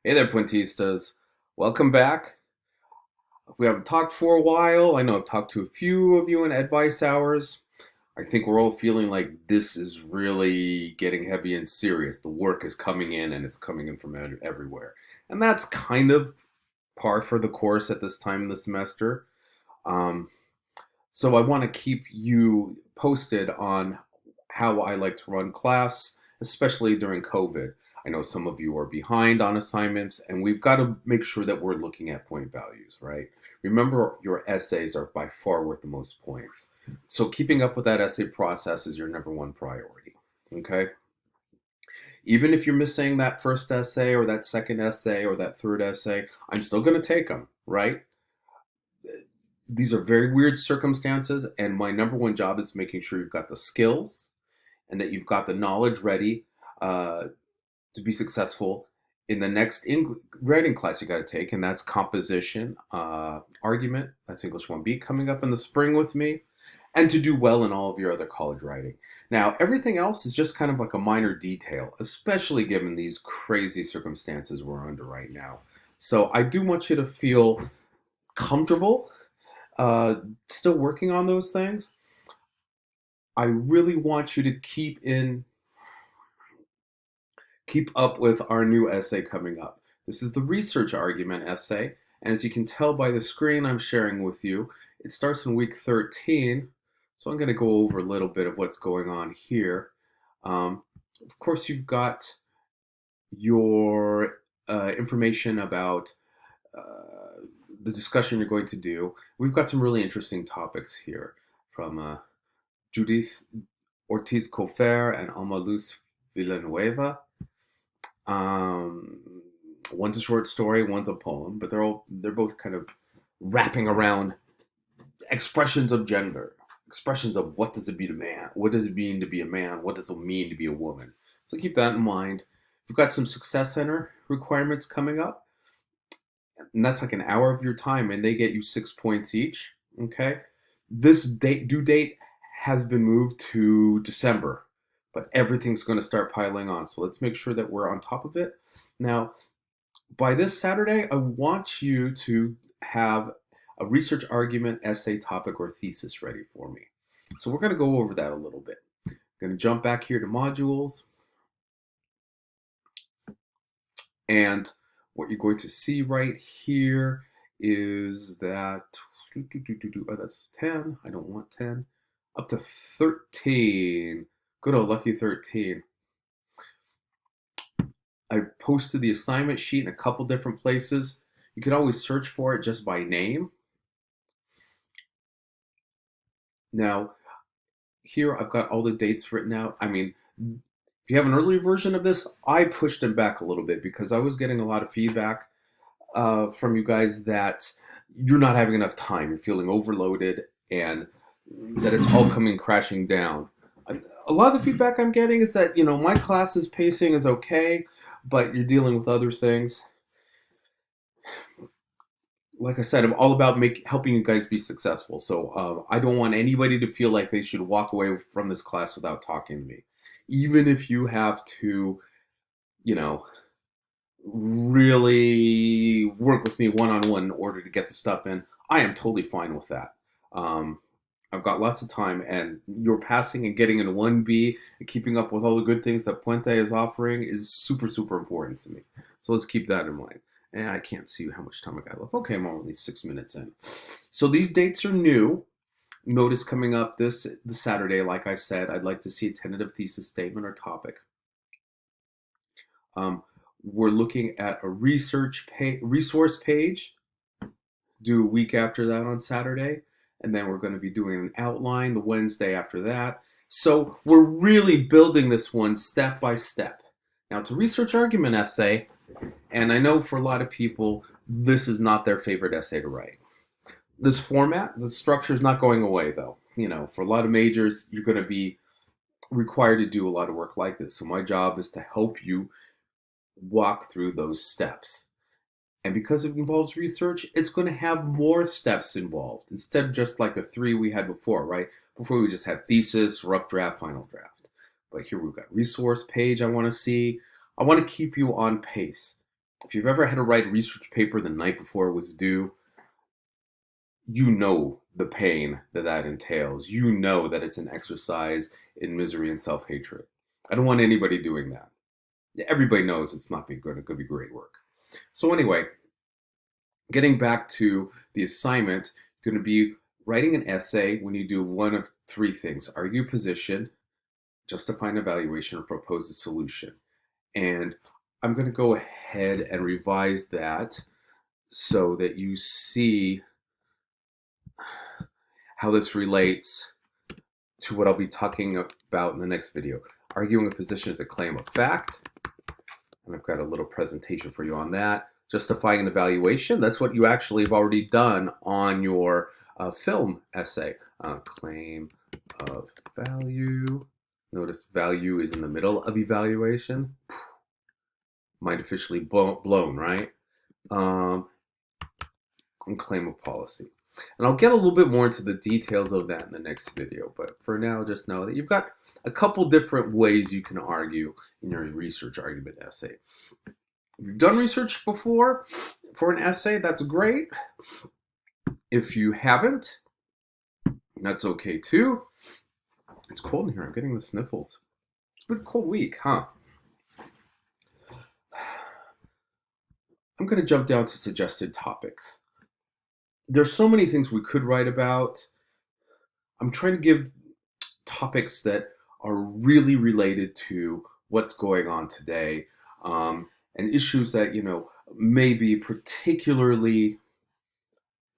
Hey there, Puentistas. Welcome back. We haven't talked for a while. I know I've talked to a few of you in advice hours. I think we're all feeling like this is really getting heavy and serious. The work is coming in and it's coming in from everywhere. And that's kind of par for the course at this time of the semester. Um, so I want to keep you posted on how I like to run class, especially during COVID. I know some of you are behind on assignments, and we've got to make sure that we're looking at point values, right? Remember, your essays are by far worth the most points. So keeping up with that essay process is your number one priority, okay? Even if you're missing that first essay or that second essay or that third essay, I'm still going to take them, right? These are very weird circumstances, and my number one job is making sure you've got the skills and that you've got the knowledge ready uh, to be successful in the next writing class you got to take, and that's composition, argument. That's English 1B coming up in the spring with me, and to do well in all of your other college writing. Now, everything else is just kind of like a minor detail, especially given these crazy circumstances we're under right now. So I do want you to feel comfortable uh, still working on those things. I really want you to keep up with our new essay coming up. This is the research argument essay, and as you can tell by the screen I'm sharing with you, it starts in week 13. So I'm going to go over a little bit of what's going on here. Of course, you've got your information about the discussion you're going to do. We've got some really interesting topics here from Judith Ortiz Cofer and Alma Luz Villanueva. Um, one's a short story, one's a poem, but they're both kind of wrapping around expressions of gender, expressions of what does it be to man, what does it mean to be a man, what does it mean to be a woman. So keep that in mind. We've got some success center requirements coming up, and that's like an hour of your time, and they get you 6 points each. Okay, this due date has been moved to December, but everything's going to start piling on. So let's make sure that we're on top of it. Now, by this Saturday, I want you to have a research argument, essay, topic, or thesis ready for me. So we're going to go over that a little bit. I'm going to jump back here to modules. And what you're going to see right here is that, oh, that's 10. I don't want 10. Up to 13. Good old lucky 13. I posted the assignment sheet in a couple different places. You could always search for it just by name. Now, here I've got all the dates written out. I mean, if you have an earlier version of this, I pushed them back a little bit because I was getting a lot of feedback from you guys that you're not having enough time. You're feeling overloaded and that it's all coming crashing down. A lot of the feedback I'm getting is that, my class's pacing is okay, but you're dealing with other things. Like I said, I'm all about helping you guys be successful. So I don't want anybody to feel like they should walk away from this class without talking to me. Even if you have to, you know, really work with me one on one in order to get the stuff in, I am totally fine with that. Um, I've got lots of time, and your passing and getting in 1B and keeping up with all the good things that Puente is offering is super, super important to me. So let's keep that in mind. And I can't see how much time I got left. Okay, I'm only 6 minutes in. So these dates are new. Notice coming up this Saturday, like I said, I'd like to see a tentative thesis statement or topic. We're looking at a resource page, due a week after that on Saturday. And then we're going to be doing an outline the Wednesday after that. So we're really building this one step by step. Now, it's a research argument essay, and I know for a lot of people, this is not their favorite essay to write. This format, the structure is not going away, though. For a lot of majors, you're going to be required to do a lot of work like this. So my job is to help you walk through those steps. And because it involves research, it's going to have more steps involved instead of just like the three we had before, right? Before we just had thesis, rough draft, final draft. But here we've got resource page I want to see. I want to keep you on pace. If you've ever had to write a research paper the night before it was due, you know the pain that that entails. You know that it's an exercise in misery and self-hatred. I don't want anybody doing that. Everybody knows it's not going to be great work. So anyway, getting back to the assignment, you're going to be writing an essay when you do one of three things: argue position, justify an evaluation, or propose a solution. And I'm going to go ahead and revise that so that you see how this relates to what I'll be talking about in the next video. Arguing a position is a claim of fact. And I've got a little presentation for you on that. Justifying an evaluation, that's what you actually have already done on your film essay. Claim of value. Notice value is in the middle of evaluation. Mind officially blown, right? And claim of policy. And I'll get a little bit more into the details of that in the next video. But for now, just know that you've got a couple different ways you can argue in your research argument essay. If you've done research before for an essay, that's great. If you haven't, that's okay too. It's cold in here. I'm getting the sniffles. It's been a cold week, huh? I'm going to jump down to suggested topics. There's so many things we could write about. I'm trying to give topics that are really related to what's going on today, and issues that, may be particularly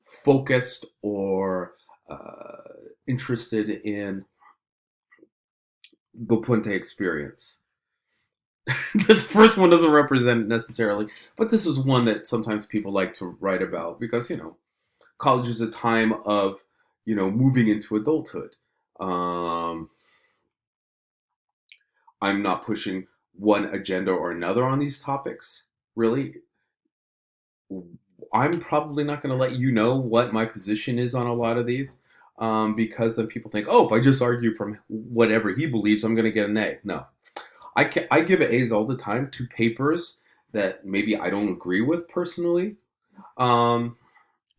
focused or interested in the Puente experience. This first one doesn't represent it necessarily, but this is one that sometimes people like to write about because, college is a time of, moving into adulthood. I'm not pushing one agenda or another on these topics, really. I'm probably not going to let you know what my position is on a lot of these, because then people think, oh, if I just argue from whatever he believes, I'm going to get an A. No. I give A's all the time to papers that maybe I don't agree with personally,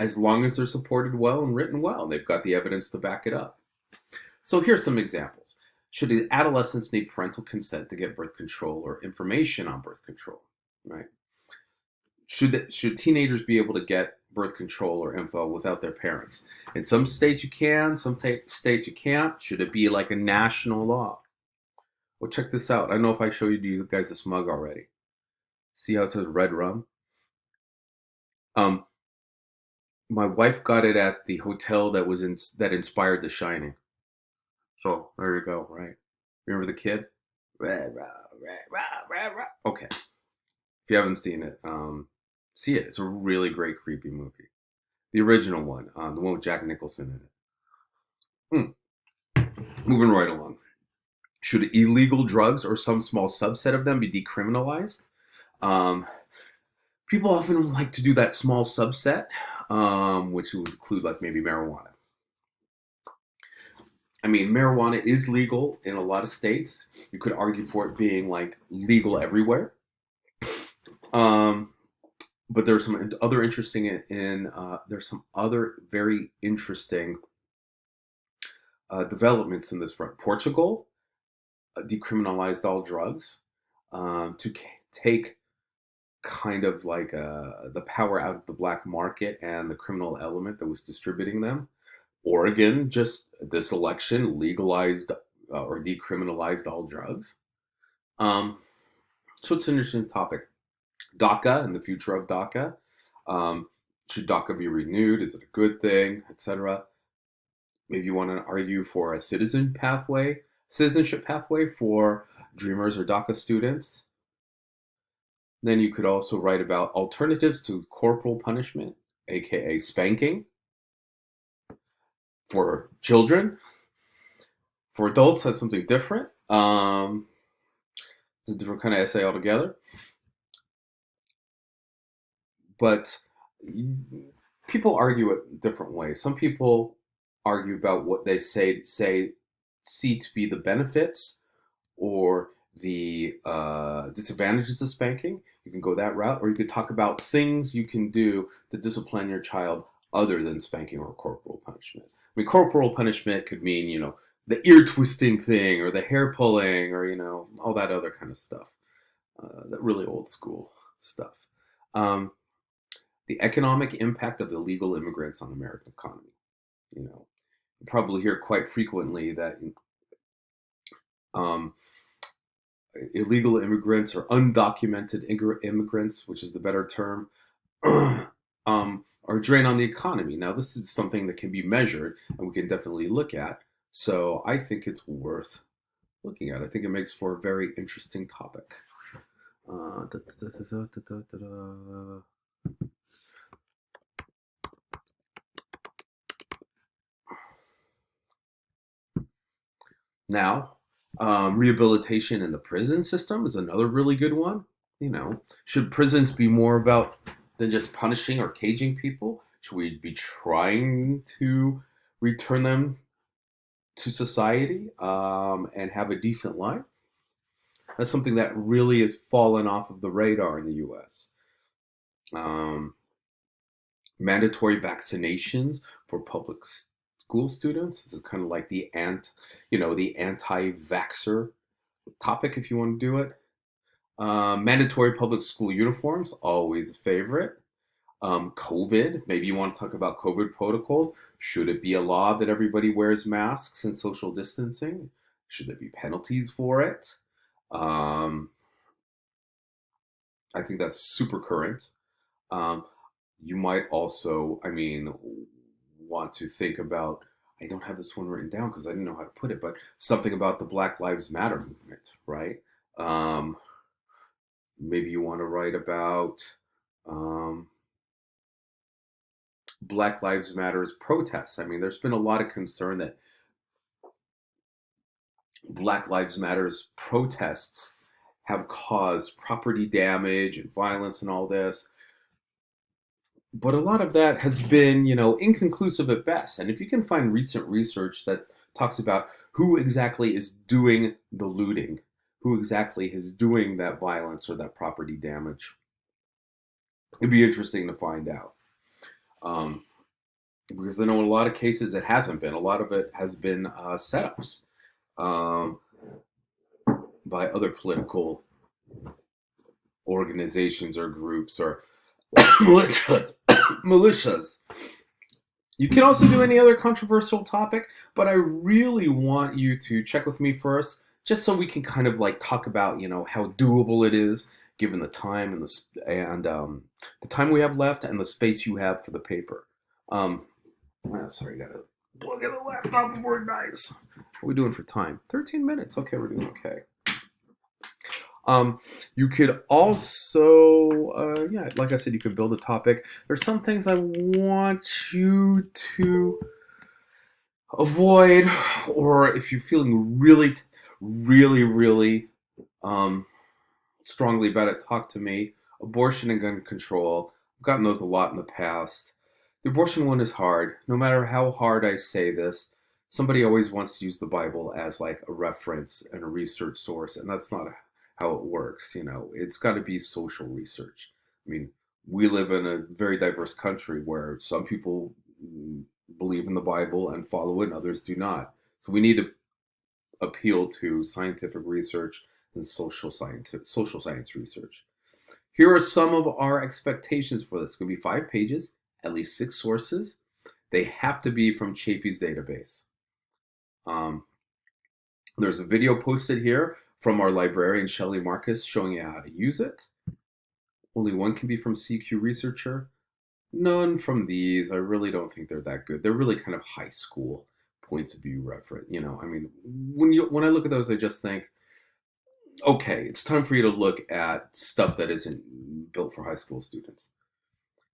as long as they're supported well and written well. They've got the evidence to back it up. So here's some examples. Should adolescents need parental consent to get birth control or information on birth control? Right? Should teenagers be able to get birth control or info without their parents? In some states you can, some states you can't. Should it be like a national law? Well, check this out. I don't know if I showed you guys this mug already. See how it says red rum? My wife got it at the hotel that inspired The Shining. So there you go, right? Remember the kid? Red rum, red rum, red rum. Okay. If you haven't seen it, see it. It's a really great creepy movie. The original one, the one with Jack Nicholson in it. Moving right along. Should illegal drugs or some small subset of them be decriminalized? People often like to do that small subset, which would include like maybe marijuana. I mean, marijuana is legal in a lot of states. You could argue for it being like legal everywhere. But there's some other interesting there's some other very interesting developments in this front. Portugal decriminalized all drugs to take kind of like the power out of the black market and the criminal element that was distributing them. Oregon just this election legalized or decriminalized all drugs. So it's an interesting topic. DACA and the future of DACA. Should DACA be renewed? Is it a good thing, etc.? Maybe you want to argue for a citizenship pathway for Dreamers or DACA students. Then you could also write about alternatives to corporal punishment, aka spanking, for children. For adults, that's something different. It's a different kind of essay altogether. But people argue it different ways. Some people argue about what they see to be the benefits or the disadvantages of spanking. You can go that route, or you could talk about things you can do to discipline your child other than spanking or corporal punishment. I mean, corporal punishment could mean, the ear twisting thing or the hair pulling or, all that other kind of stuff, that really old school stuff. Um, the economic impact of illegal immigrants on the American economy. You probably hear quite frequently that um, illegal immigrants or undocumented immigrants, which is the better term, are a drain on the economy. Now, this is something that can be measured and we can definitely look at. So I think it's worth looking at. I think it makes for a very interesting topic. Now, rehabilitation in the prison system is another really good one. Should prisons be more about than just punishing or caging people? Should we be trying to return them to society and have a decent life? That's something that really has fallen off of the radar in the U.S. Um, mandatory vaccinations for public school students. This is kind of like the anti-vaxxer topic if you want to do it. Mandatory public school uniforms, always a favorite. COVID, maybe you want to talk about COVID protocols. Should it be a law that everybody wears masks and social distancing? Should there be penalties for it? Um, I think that's super current. Um, you might also, want to think about, I don't have this one written down because I didn't know how to put it, but something about the Black Lives Matter movement, right? Um, maybe you want to write about um, Black Lives Matter's protests. I mean, there's been a lot of concern that Black Lives Matter's protests have caused property damage and violence and all this. But a lot of that has been, inconclusive at best. And if you can find recent research that talks about who exactly is doing the looting, who exactly is doing that violence or that property damage, it'd be interesting to find out. Um, because I know in a lot of cases it hasn't been. A lot of it has been setups um, by other political organizations or groups or militias. militias. You can also do any other controversial topic, but I really want you to check with me first, just so we can kind of like talk about, how doable it is, given the time the time we have left and the space you have for the paper. Sorry, gotta plug in the laptop before it dies. What are we doing for time? 13 minutes. Okay, we're doing okay. You could also, like I said, you could build a topic. There's some things I want you to avoid, or if you're feeling really, really, really strongly about it, talk to me. Abortion and gun control. I've gotten those a lot in the past. The abortion one is hard. No matter how hard I say this, somebody always wants to use the Bible as like a reference and a research source, and that's not how it works. It's got to be social research. I mean, we live in a very diverse country where some people believe in the Bible and follow it, and others do not. So we need to appeal to scientific research and social science research. Here are some of our expectations for this. It's going to be 5 pages, at least 6 sources. They have to be from Chaffey's database. There's a video posted here from our librarian, Shelley Marcus, showing you how to use it. Only one can be from CQ Researcher. None from these. I really don't think they're that good. They're really kind of high school points of view reference. When I look at those, I just think, okay, it's time for you to look at stuff that isn't built for high school students.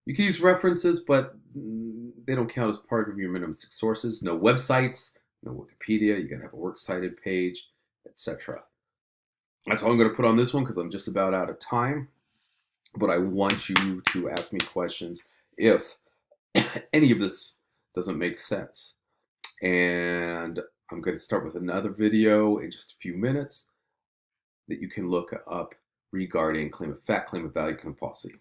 You can use references, but they don't count as part of your minimum 6 sources. No websites, no Wikipedia. You gotta have a works cited page, etc. That's all I'm going to put on this one because I'm just about out of time. But I want you to ask me questions if any of this doesn't make sense. And I'm going to start with another video in just a few minutes. that you can look up regarding claim of fat, claim of value, claim of policy.